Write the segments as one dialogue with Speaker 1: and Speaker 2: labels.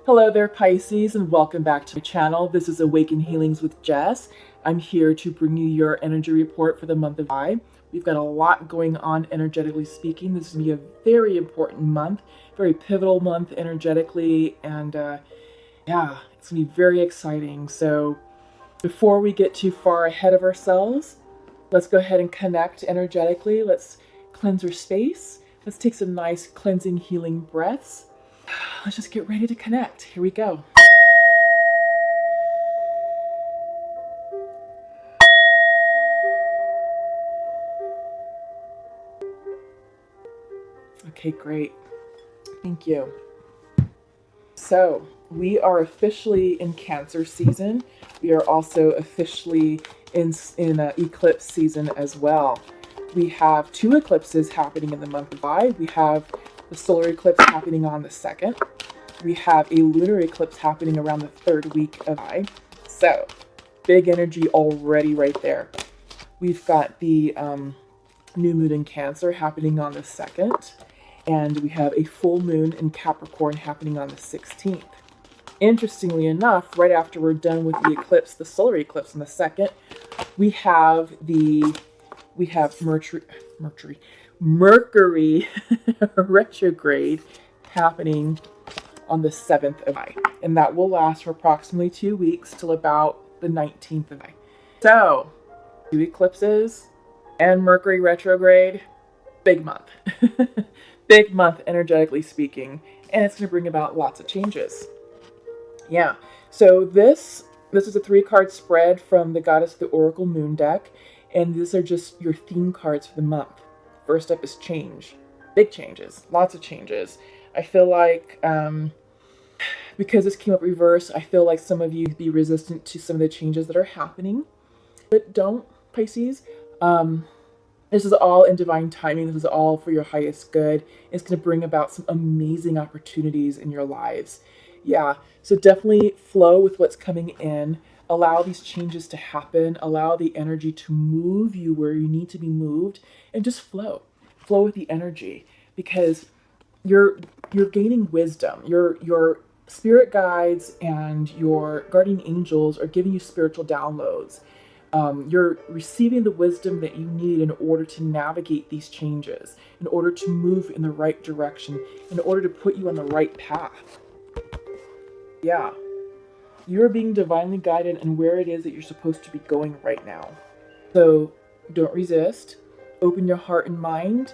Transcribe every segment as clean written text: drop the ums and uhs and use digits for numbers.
Speaker 1: Hello there, Pisces, and welcome back to my channel. This is Awaken Healings with Jess. I'm here to bring you your energy report for the month of July. We've got a lot going on energetically speaking. This is going to be a very important month, very pivotal month energetically, and yeah, it's going to be very exciting. So before we get too far ahead of ourselves, let's go ahead and connect energetically. Let's cleanse our space. Let's take some nice cleansing, healing breaths. Let's just get ready to connect. Here we go. Okay, great. Thank you. So, we are officially in Cancer season. We are also officially in eclipse season as well. We have 2 eclipses happening in the month of July. We have the solar eclipse happening on the 2nd. We have a lunar eclipse happening around the 3rd week of July. So, big energy already right there. We've got the new moon in Cancer happening on the 2nd. And we have a full moon in Capricorn happening on the 16th. Interestingly enough, right after we're done with the eclipse, the solar eclipse on the 2nd, we have Mercury retrograde happening on the 7th of July. And that will last for approximately 2 weeks till about the 19th of July. So, 2 eclipses and Mercury retrograde, big month. Big month energetically speaking. And it's going to bring about lots of changes. Yeah. So this is a 3-card spread from the Goddess of the Oracle Moon deck. And these are just your theme cards for the month. First up is change. Big changes. Lots of changes. I feel like, because this came up reverse, I feel like some of you be resistant to some of the changes that are happening. But don't, Pisces. This is all in divine timing. This is all for your highest good. It's going to bring about some amazing opportunities in your lives. Yeah, so definitely flow with what's coming in. Allow these changes to happen. Allow the energy to move you where you need to be moved, and just flow. Flow with the energy, because you're gaining wisdom. Your spirit guides and your guardian angels are giving you spiritual downloads. You're receiving the wisdom that you need in order to navigate these changes, in order to move in the right direction, in order to put you on the right path. Yeah. You're being divinely guided in where it is that you're supposed to be going right now. So don't resist. Open your heart and mind.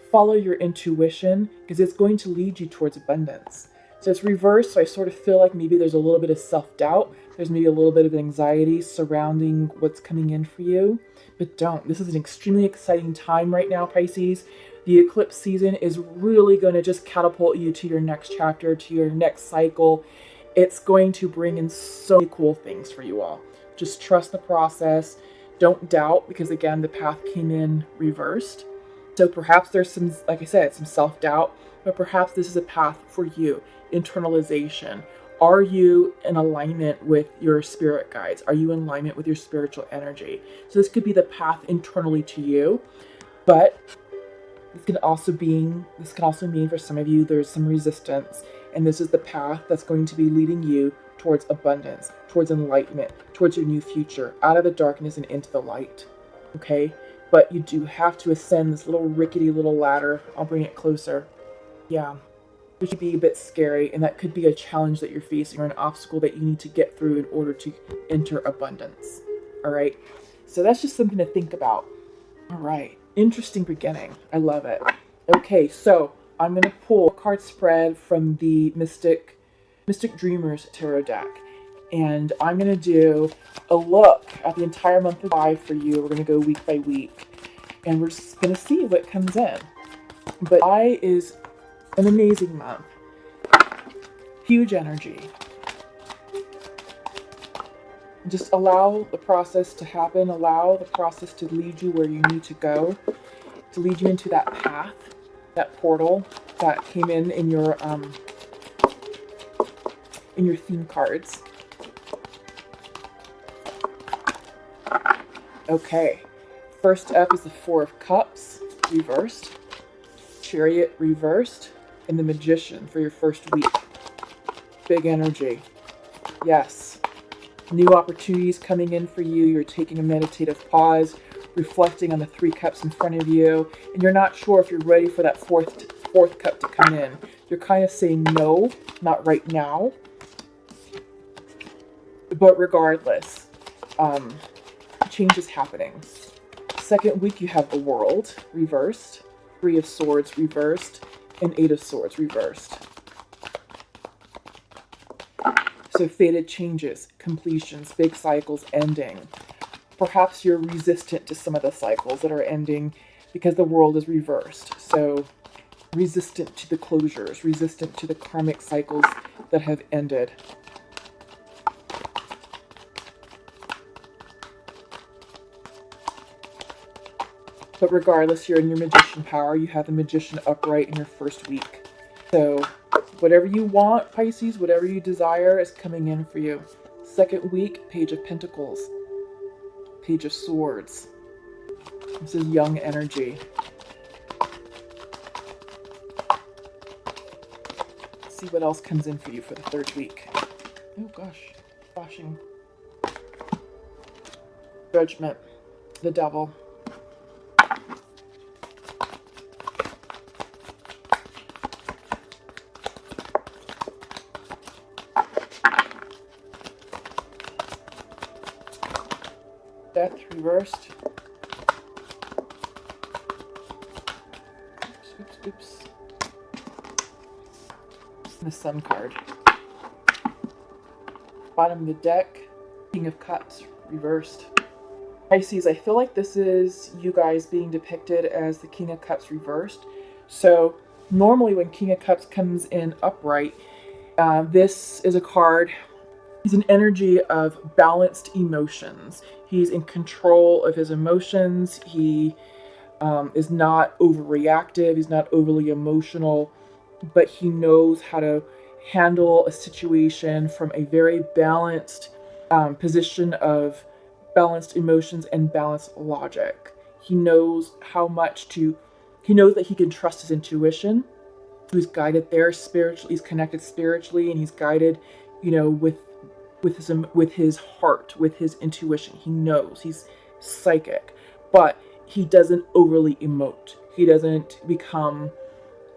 Speaker 1: Follow your intuition, because it's going to lead you towards abundance. So it's reversed, so I sort of feel like maybe there's a little bit of self-doubt. There's maybe a little bit of anxiety surrounding what's coming in for you. But don't. This is an extremely exciting time right now, Pisces. The eclipse season is really going to just catapult you to your next chapter, to your next cycle. It's going to bring in so many cool things for you all. Just trust the process. Don't doubt, because again, the path came in reversed. So perhaps there's some, like I said, some self-doubt, but perhaps this is a path for you. Internalization. Are you in alignment with your spirit guides? Are you in alignment with your spiritual energy? So this could be the path internally to you, but this can also mean for some of you there's some resistance, and this is the path that's going to be leading you towards abundance, towards enlightenment, towards your new future, out of the darkness and into the light. Okay? But you do have to ascend this little rickety little ladder. I'll bring it closer. Yeah. It could be a bit scary, and that could be a challenge that you're facing, or an obstacle that you need to get through in order to enter abundance. All right? So that's just something to think about. All right. Interesting beginning. I love it. Okay, so I'm going to pull a card spread from the Mystic Dreamers Tarot deck. And I'm going to do a look at the entire month of July for you. We're going to go week by week. And we're just going to see what comes in. But July is an amazing month. Huge energy. Just allow the process to happen. Allow the process to lead you where you need to go. To lead you into that path, that portal that came in your theme cards. Okay. First up is the Four of Cups reversed, Chariot reversed, and the Magician for your first week. big energy. Yes. New opportunities coming in for you. You're taking a meditative pause, reflecting on the 3 cups in front of you, and you're not sure if you're ready for that fourth cup to come in. You're kind of saying no, not right now. But regardless, change is happening. Second week, you have the World reversed, 3 of Swords reversed, and 8 of Swords reversed. So fated changes, completions, big cycles ending. Perhaps you're resistant to some of the cycles that are ending because the World is reversed. So resistant to the closures, resistant to the karmic cycles that have ended. But regardless, you're in your Magician power. You have the Magician upright in your first week. So whatever you want, Pisces, whatever you desire is coming in for you. Second week, Page of Pentacles, Page of Swords. This is young energy. Let's see what else comes in for you for the third week. Oh gosh, flashing. Judgment, the Devil. Death reversed. Oops, oops. The Sun card. Bottom of the deck, King of Cups reversed. Pisces, I feel like this is you guys being depicted as the King of Cups reversed. So normally when King of Cups comes in upright, this is a card. He's an energy of balanced emotions. He's in control of his emotions. He is not overreactive. He's not overly emotional, but he knows how to handle a situation from a very balanced position of balanced emotions and balanced logic. He knows he knows that he can trust his intuition. He's guided there spiritually. He's connected spiritually, and he's guided, with his heart, with his intuition. He knows he's psychic, but he doesn't overly emote. He doesn't become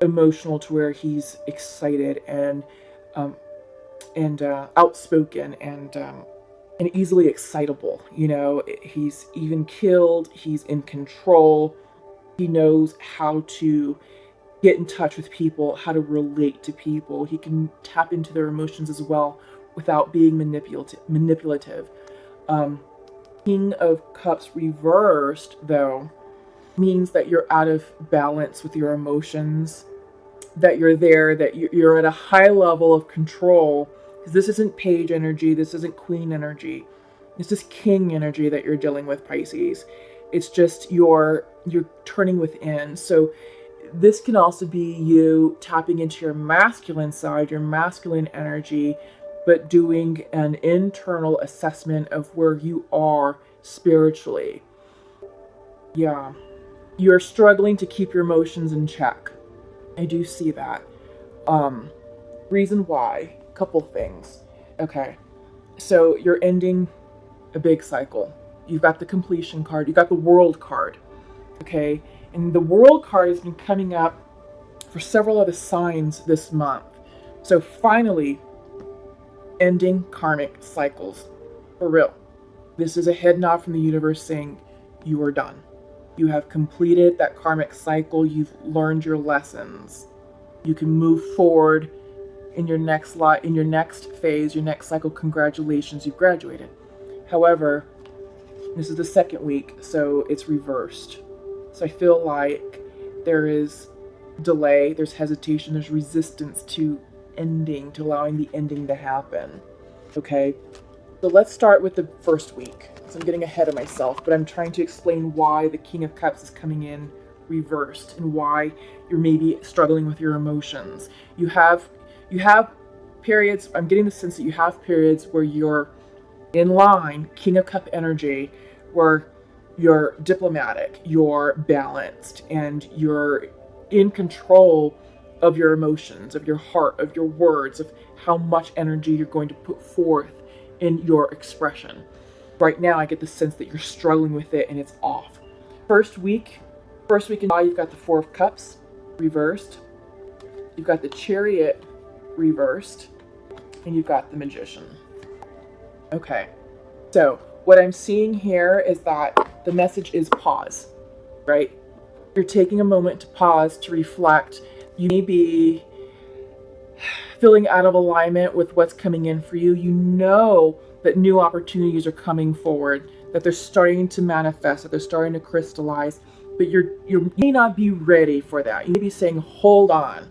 Speaker 1: emotional to where he's excited and outspoken and easily excitable. He's even killed. He's in control. He knows how to get in touch with people, how to relate to people. He can tap into their emotions as well, without being manipulative. King of Cups reversed, though, means that you're out of balance with your emotions, that you're at a high level of control. Because this isn't Page energy, this isn't Queen energy. This is King energy that you're dealing with, Pisces. It's just you're turning within. So this can also be you tapping into your masculine side, your masculine energy, but doing an internal assessment of where you are spiritually. Yeah. You're struggling to keep your emotions in check. I do see that. Reason why, couple things. Okay. So you're ending a big cycle. You've got the completion card. You've got the World card. Okay. And the World card has been coming up for several of the signs this month. So finally, ending karmic cycles. For real. This is a head nod from the universe saying you are done. You have completed that karmic cycle. You've learned your lessons. You can move forward in your next phase, your next cycle. Congratulations, you've graduated. However, this is the second week, so it's reversed. So I feel like there is delay, there's hesitation, there's resistance to allowing the ending to happen. Okay, so let's start with the first week. So I'm getting ahead of myself, but I'm trying to explain why the King of Cups is coming in reversed and why you're maybe struggling with your emotions. You have periods, I'm getting the sense that you have periods where you're in line, King of Cup energy, where you're diplomatic, you're balanced, and you're in control of your emotions, of your heart, of your words, of how much energy you're going to put forth in your expression. Right now, I get the sense that you're struggling with it and it's off. First week in July, you've got the Four of Cups reversed. You've got the Chariot reversed. And you've got the Magician. Okay. So what I'm seeing here is that the message is pause, right? You're taking a moment to pause, to reflect. You may be feeling out of alignment with what's coming in for you. You know that new opportunities are coming forward, that they're starting to manifest, that they're starting to crystallize, but you may not be ready for that. You may be saying, hold on.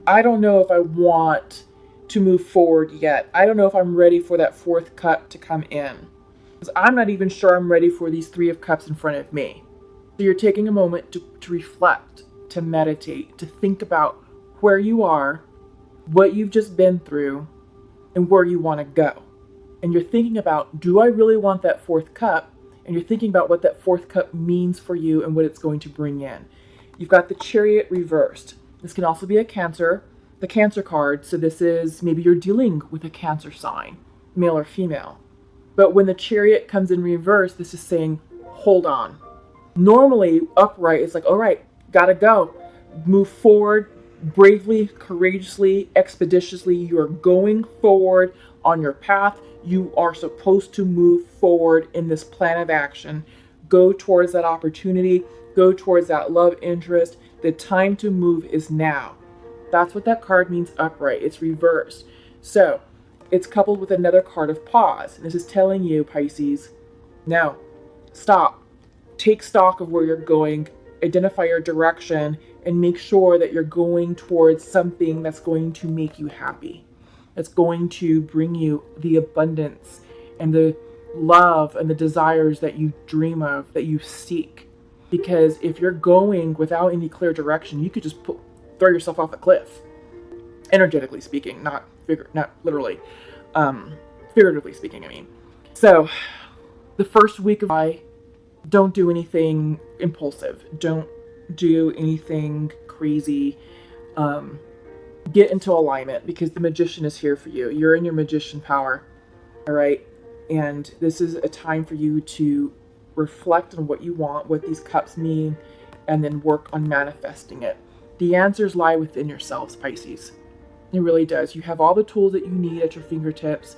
Speaker 1: I don't know if I want to move forward yet. I don't know if I'm ready for that fourth cup to come in. Because I'm not even sure I'm ready for these Three of Cups in front of me. So you're taking a moment to reflect, to meditate, to think about where you are, what you've just been through, and where you want to go. And you're thinking about, do I really want that fourth cup? And you're thinking about what that fourth cup means for you and what it's going to bring in. You've got the Chariot reversed. This can also be a Cancer, the Cancer card. So this is maybe you're dealing with a Cancer sign, male or female. But when the Chariot comes in reverse, this is saying, hold on. Normally, upright is like, all right, gotta go. Move forward bravely, courageously, expeditiously. You are going forward on your path. You are supposed to move forward in this plan of action. Go towards that opportunity. Go towards that love interest. The time to move is now. That's what that card means, upright. It's reversed. So it's coupled with another card of pause. And this is telling you, Pisces, no, stop. Take stock of where you're going, identify your direction, and make sure that you're going towards something that's going to make you happy. That's going to bring you the abundance and the love and the desires that you dream of, that you seek. Because if you're going without any clear direction, you could just throw yourself off a cliff. Energetically speaking, not literally. Figuratively speaking, I mean. So, the first week of July, don't do anything impulsive. Don't do anything crazy. Get into alignment, because the Magician is here for you. You're in your magician power, all right? And this is a time for you to reflect on what you want, what these cups mean, and then work on manifesting it. The answers lie within yourselves, Pisces. It really does. You have all the tools that you need at your fingertips,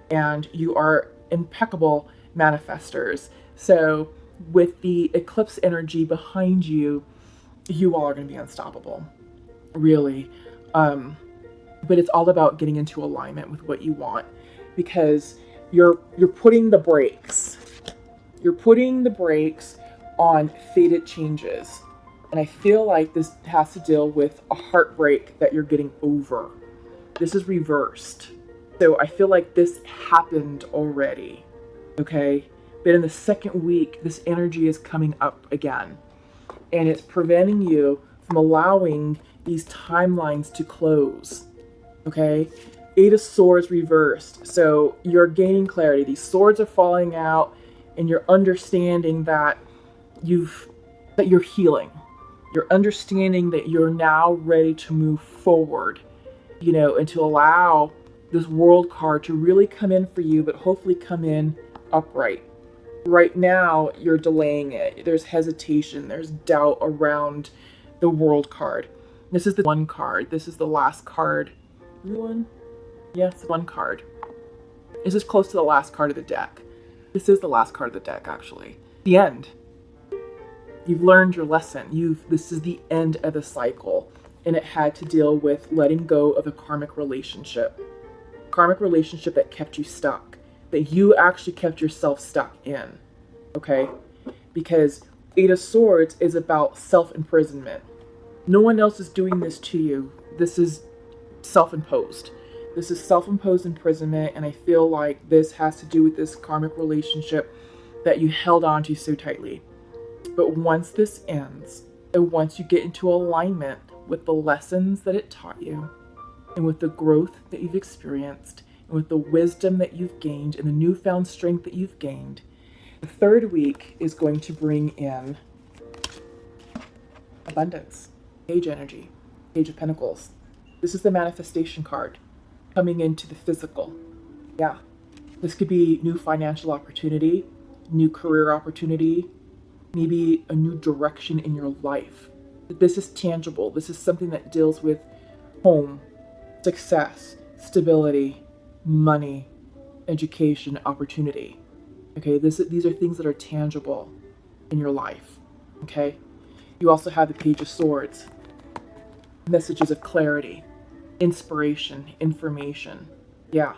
Speaker 1: and you are impeccable manifestors. So with the eclipse energy behind you, you all are going to be unstoppable, really. But it's all about getting into alignment with what you want, because you're putting the brakes. You're putting the brakes on fated changes. And I feel like this has to deal with a heartbreak that you're getting over. This is reversed. So I feel like this happened already. Okay? But in the second week, this energy is coming up again. And it's preventing you from allowing these timelines to close. Okay? Eight of Swords reversed. So you're gaining clarity. These swords are falling out, and you're understanding that you're healing. You're understanding that you're now ready to move forward, and to allow this World card to really come in for you, but hopefully come in upright. Right now, you're delaying it. There's hesitation. There's doubt around the World card. This is the one card. This is the last card. One? Yes, one card. This is close to the last card of the deck. This is the last card of the deck, actually. The end. You've learned your lesson. This is the end of the cycle. And it had to deal with letting go of a karmic relationship. Karmic relationship that kept you stuck. That you actually kept yourself stuck in. Okay? Because Eight of Swords is about self-imprisonment. No one else is doing this to you. This is self-imposed. This is self-imposed imprisonment, and I feel like this has to do with this karmic relationship that you held on to so tightly. But once this ends, and once you get into alignment with the lessons that it taught you, and with the growth that you've experienced, and with the wisdom that you've gained, and the newfound strength that you've gained, the third week is going to bring in abundance. Page energy. Page of Pentacles. This is the manifestation card. coming into the physical. Yeah. This could be new financial opportunity, new career opportunity, maybe a new direction in your life. This is tangible. This is something that deals with home, success, stability, money, education, opportunity. Okay, these are things that are tangible in your life. Okay, you also have the Page of Swords, messages of clarity, inspiration, information. Yeah,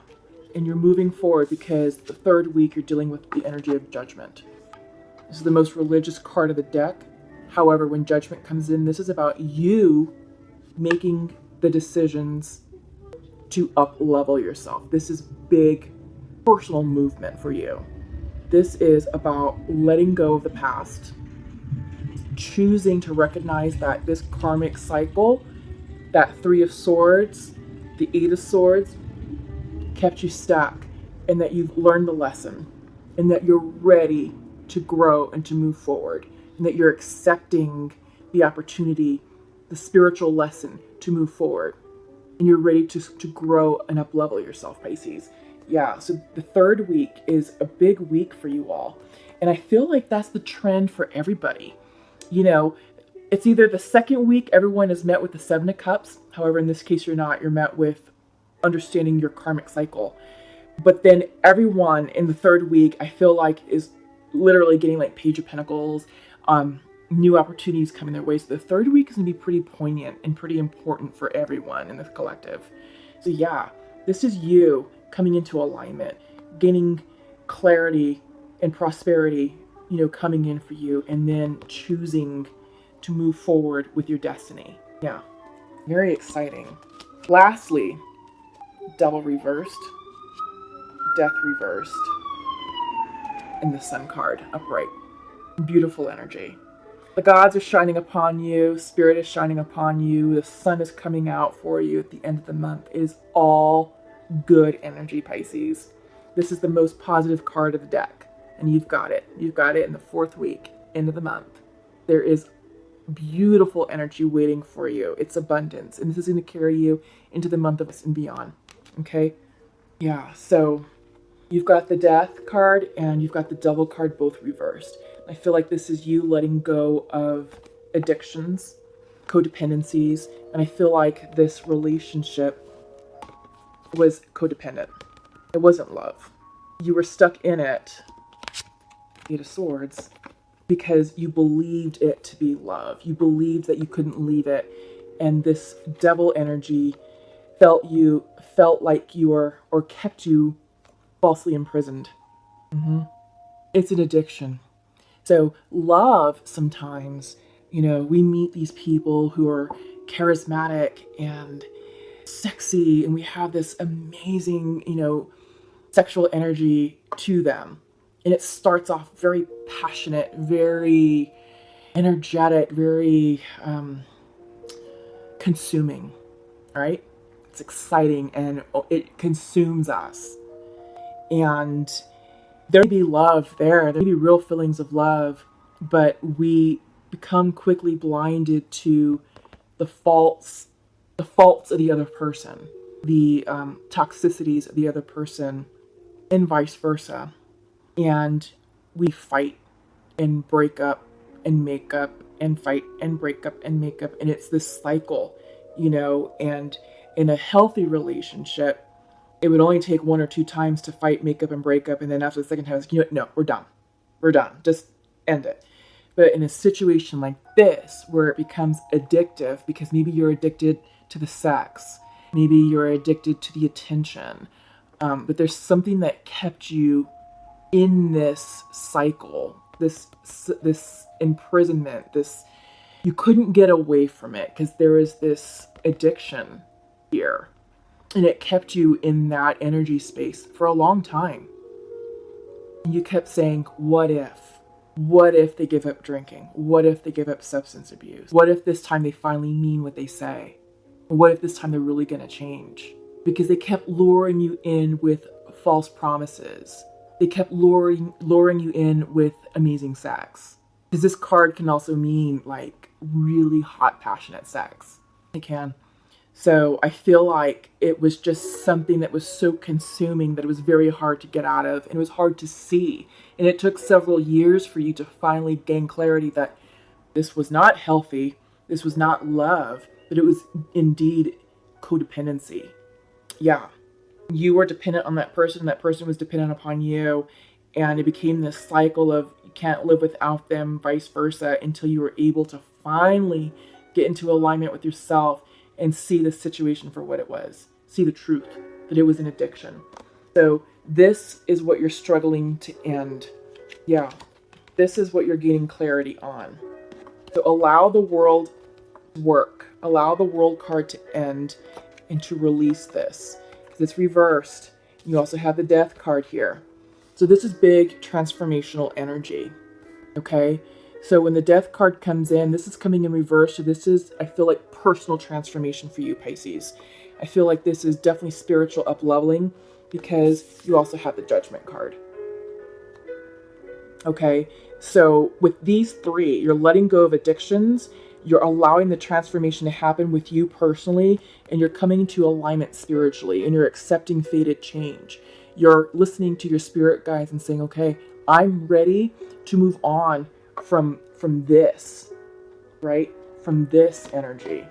Speaker 1: and you're moving forward because the third week you're dealing with the energy of Judgment. This is the most religious card of the deck. However, when Judgment comes in, this is about you making the decisions to up-level yourself. This is big personal movement for you. This is about letting go of the past, choosing to recognize that this karmic cycle, that Three of Swords, the Eight of Swords, kept you stuck, and that you've learned the lesson, and that you're ready to grow and to move forward, and that you're accepting the opportunity, the spiritual lesson to move forward, and you're ready to grow and up-level yourself, Pisces. Yeah, so the third week is a big week for you all. And I feel like that's the trend for everybody. You know, it's either the second week everyone is met with the Seven of Cups. However, in this case, you're not. You're met with understanding your karmic cycle. But then everyone in the third week, I feel like, is literally getting like Page of Pentacles, new opportunities coming their way. So the third week is going to be pretty poignant and pretty important for everyone in the collective. So yeah, this is you coming into alignment, gaining clarity and prosperity, you know, coming in for you, and then choosing to move forward with your destiny. Yeah, very exciting. Lastly, Devil reversed, Death reversed, and the Sun card upright. Beautiful energy. The gods are shining upon you, Spirit is shining upon you, the sun is coming out for you at the end of the month. It is all good energy, Pisces. This is the most positive card of the deck, and you've got it. You've got it in the fourth week, end of the month. There is beautiful energy waiting for you. It's abundance, and this is going to carry you into the month of and beyond. Okay? Yeah, so you've got the Death card and you've got the Devil card both reversed. I feel like this is you letting go of addictions, codependencies, and I feel like this relationship was codependent. It wasn't love. You were stuck in it, Eight of Swords, because you believed it to be love. You believed that you couldn't leave it, and this devil energy felt like you were, or kept you falsely imprisoned. It's an addiction. So love, sometimes, you know, we meet these people who are charismatic and sexy, and we have this amazing, you know, sexual energy to them. And it starts off very passionate, very energetic, very consuming, right? It's exciting and it consumes us. And there may be love there may be real feelings of love, but we become quickly blinded to the faults of the other person, the toxicities of the other person, and vice versa. And we fight and break up and make up and fight and break up and make up. And it's this cycle, you know, and in a healthy relationship, it would only take one or two times to fight, make up, and break up. And then after the second time, it's, you know, no, we're done. We're done. Just end it. But in a situation like this, where it becomes addictive, because maybe you're addicted to the sex, maybe you're addicted to the attention, but there's something that kept you in this cycle, this imprisonment, you couldn't get away from it because there is this addiction here. And it kept you in that energy space for a long time. And you kept saying, what if? What if they give up drinking? What if they give up substance abuse? What if this time they finally mean what they say? What if this time they're really going to change? Because they kept luring you in with false promises. They kept luring you in with amazing sex. Because this card can also mean like really hot, passionate sex. It can. So I feel like it was just something that was so consuming that it was very hard to get out of, and it was hard to see. And it took several years for you to finally gain clarity that this was not healthy, this was not love, but it was indeed codependency. Yeah. You were dependent on that person was dependent upon you, and it became this cycle of you can't live without them, vice versa, until you were able to finally get into alignment with yourself and see the situation for what it was. See the truth, that it was an addiction. So this is what you're struggling to end. Yeah, this is what you're gaining clarity on. So allow the world work. Allow the world card to end and to release this. Because it's reversed. You also have the death card here. So this is big transformational energy. Okay? So when the death card comes in, this is coming in reverse. So this is, I feel like, personal transformation for you, Pisces. I feel like this is definitely spiritual up-leveling because you also have the judgment card. Okay? So with these three, you're letting go of addictions, you're allowing the transformation to happen with you personally, and you're coming into alignment spiritually, and you're accepting fated change. You're listening to your spirit guides and saying, okay, I'm ready to move on from this, right? From this energy.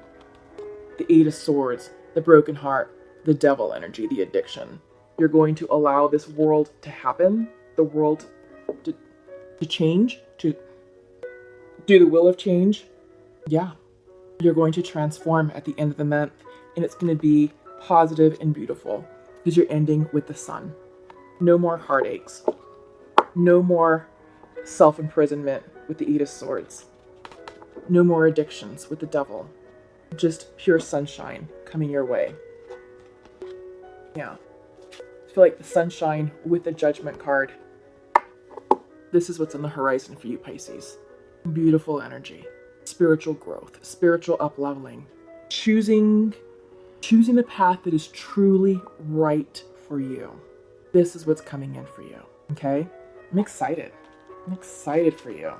Speaker 1: The Eight of Swords, the broken heart, the devil energy, the addiction. You're going to allow this world to happen, the world to change, to do the will of change. Yeah, you're going to transform at the end of the month, and it's going to be positive and beautiful because you're ending with the sun. No more heartaches. No more self-imprisonment with the Eight of Swords. No more addictions with the devil. Just pure sunshine coming your way. Yeah. I feel like the sunshine with the judgment card. This is what's on the horizon for you, Pisces. Beautiful energy. Spiritual growth. Spiritual up-leveling. Choosing the path that is truly right for you. This is what's coming in for you. Okay? I'm excited. I'm excited for you.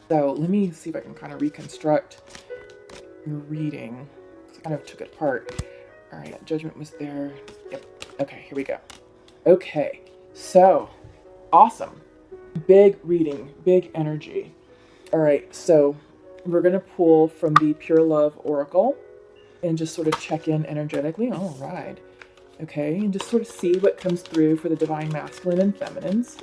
Speaker 1: So let me see if I can kind of reconstruct your reading. I kind of took it apart. All right, judgment was there. Yep. Okay, here we go. Okay, so awesome. Big reading, big energy. All right, so we're going to pull from the Pure Love Oracle and just sort of check in energetically. All right. Okay, and just sort of see what comes through for the Divine Masculine and Feminines.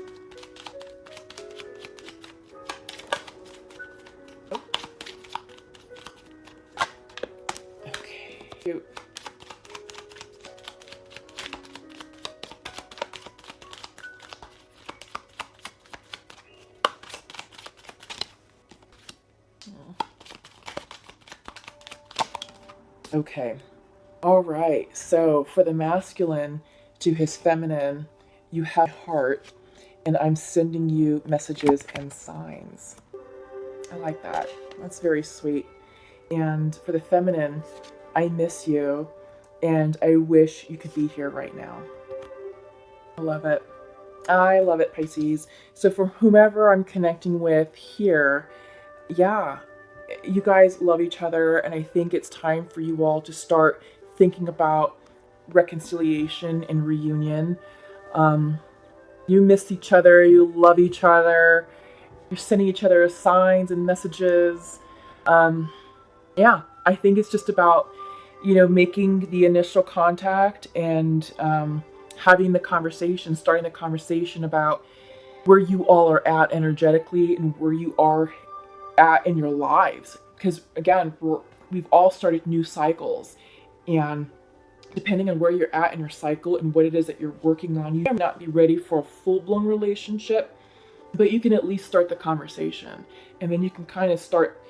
Speaker 1: Okay, cute. Okay. All right. So for the masculine to his feminine, you have heart, and I'm sending you messages and signs. I like that. That's very sweet. And for the feminine, I miss you, and I wish you could be here right now. I love it. I love it, Pisces. So for whomever I'm connecting with here, yeah, you guys love each other, and I think it's time for you all to start thinking about reconciliation and reunion. You miss each other, you love each other, you're sending each other signs and messages. Yeah, I think it's just about, making the initial contact and having the conversation, starting the conversation about where you all are at energetically and where you are at in your lives. Because again, we've all started new cycles, and depending on where you're at in your cycle and what it is that you're working on, you may not be ready for a full-blown relationship, but you can at least start the conversation, and then you can kind of start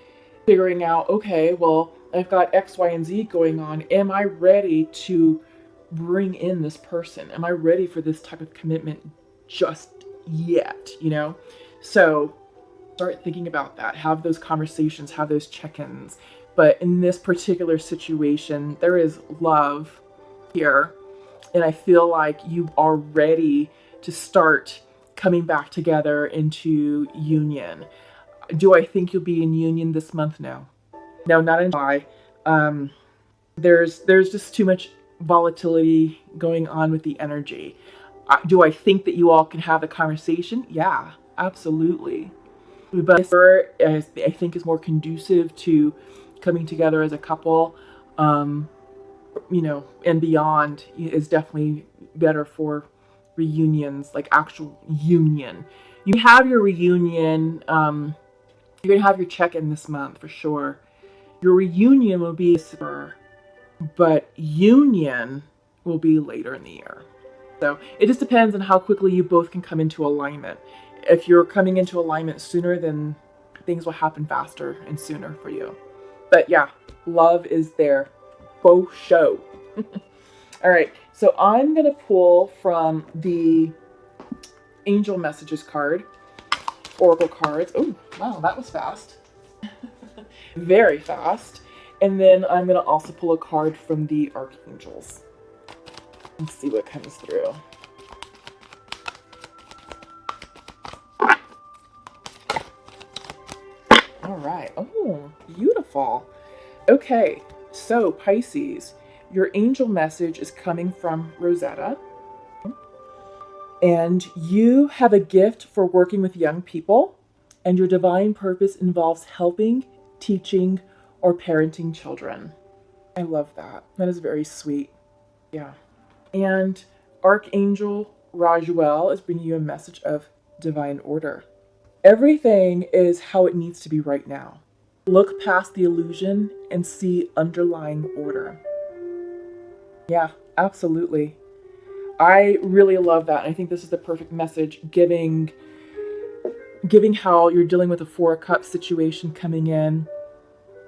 Speaker 1: figuring out, okay, well, I've got X, Y, and Z going on. Am I ready to bring in this person? Am I ready for this type of commitment just yet, So start thinking about that. Have those conversations, have those check-ins. But in this particular situation, there is love here, and I feel like you are ready to start coming back together into union. Do I think you'll be in union this month? No, not in July. There's just too much volatility going on with the energy. Do I think that you all can have the conversation? Yeah, absolutely. But I think is more conducive to coming together as a couple, and beyond is definitely better for reunions, like actual union. You have your reunion, you're gonna have your check-in this month for sure. Your reunion will be December, but union will be later in the year. So it just depends on how quickly you both can come into alignment. If you're coming into alignment sooner, then things will happen faster and sooner for you. But yeah, love is there. Faux show. All right, so I'm going to pull from the Angel Messages card, Oracle cards. Oh, wow, that was fast. Very fast. And then I'm going to also pull a card from the Archangels. Let's see what comes through. All right. Oh, beautiful. Okay, so Pisces, your angel message is coming from Rosetta. And you have a gift for working with young people, and your divine purpose involves helping, teaching, or parenting children. I love that. That is very sweet. Yeah. And Archangel Rajuel is bringing you a message of divine order. Everything is how it needs to be right now. Look past the illusion and see underlying order. Yeah, absolutely. I really love that. I think this is the perfect message, giving how you're dealing with a Four of Cups situation coming in.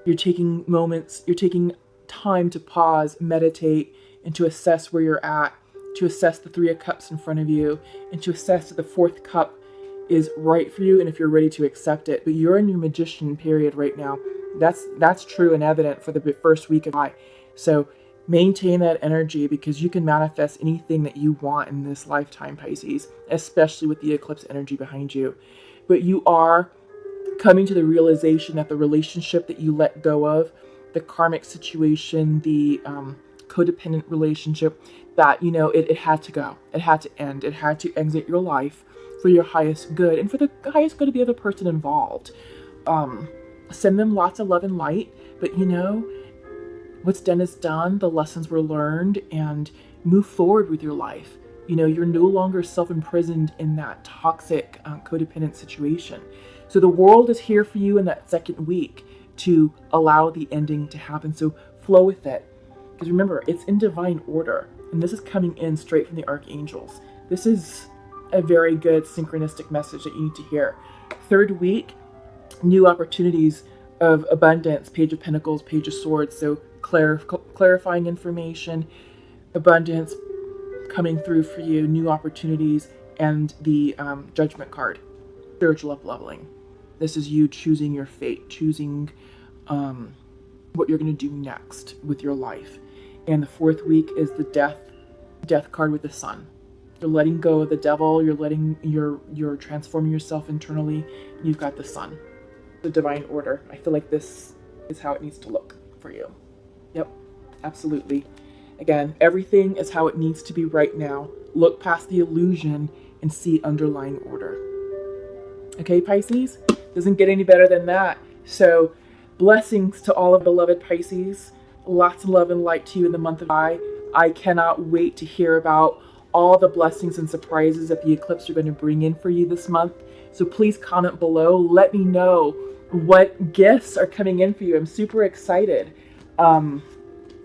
Speaker 1: You're taking moments, you're taking time to pause, meditate, and to assess where you're at, to assess the Three of Cups in front of you, and to assess that the fourth cup is right for you and if you're ready to accept it. But you're in your magician period right now. That's true and evident for the first week of July. So maintain that energy, because you can manifest anything that you want in this lifetime, Pisces, especially with the eclipse energy behind you. But you are coming to the realization that the relationship that you let go of, the karmic situation, the codependent relationship, that, it had to go. It had to end. It had to exit your life for your highest good and for the highest good of the other person involved. Send them lots of love and light, but what's done is done. The lessons were learned, and move forward with your life. You're no longer self-imprisoned in that toxic, codependent situation. So the world is here for you in that second week to allow the ending to happen. So flow with it. Because remember, it's in divine order. And this is coming in straight from the archangels. This is a very good synchronistic message that you need to hear. Third week, new opportunities of abundance. Page of Pentacles, Page of Swords. So clarifying information, abundance coming through for you, new opportunities, and the Judgment card, spiritual up-leveling. This is you choosing your fate, choosing what you're going to do next with your life. And the fourth week is the death card with the sun. You're letting go of the devil. You're transforming yourself internally. And you've got the sun, the divine order. I feel like this is how it needs to look for you. Yep, absolutely. Again, everything is how it needs to be right now. Look past the illusion and see underlying order. Okay, Pisces? Doesn't get any better than that. So, blessings to all of beloved Pisces. Lots of love and light to you in the month of July. I cannot wait to hear about all the blessings and surprises that the eclipse are going to bring in for you this month. So please comment below. Let me know what gifts are coming in for you. I'm super excited.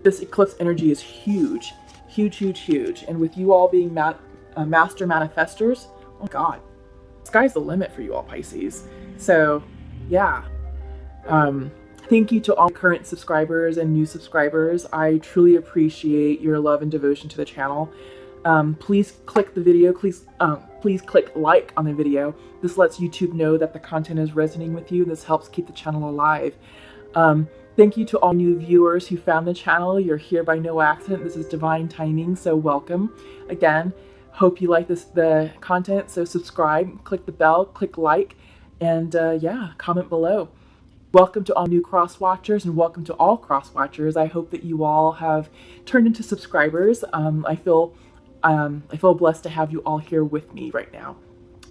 Speaker 1: This eclipse energy is huge. Huge, huge, huge. And with you all being master manifestors, oh God, sky's the limit for you all, Pisces. So, yeah. Thank you to all click subscribers and new subscribers. I truly appreciate your love and devotion to the channel. Please click the video. Please click like on the video. This lets YouTube know that the content is resonating with you. This helps keep the channel alive. Thank you to all new viewers who found the channel. You're here by no accident. This is divine timing, so welcome. Again, hope you like the content, so subscribe, click the bell, click like, and yeah, comment below. Welcome to all new cross watchers, and welcome to all cross watchers. I hope that you all have turned into subscribers. I feel blessed to have you all here with me right now.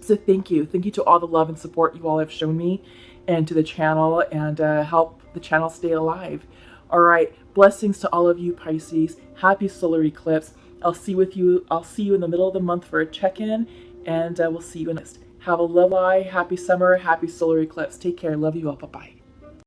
Speaker 1: So thank you to all the love and support you all have shown me, and to the channel, and help the channel stay alive. All right, blessings to all of you Pisces. Happy solar eclipse. I'll see you in the middle of the month for a check-in, and we'll see you next. Have a lovely, happy summer, happy solar eclipse. Take care. Love you all. Bye-bye.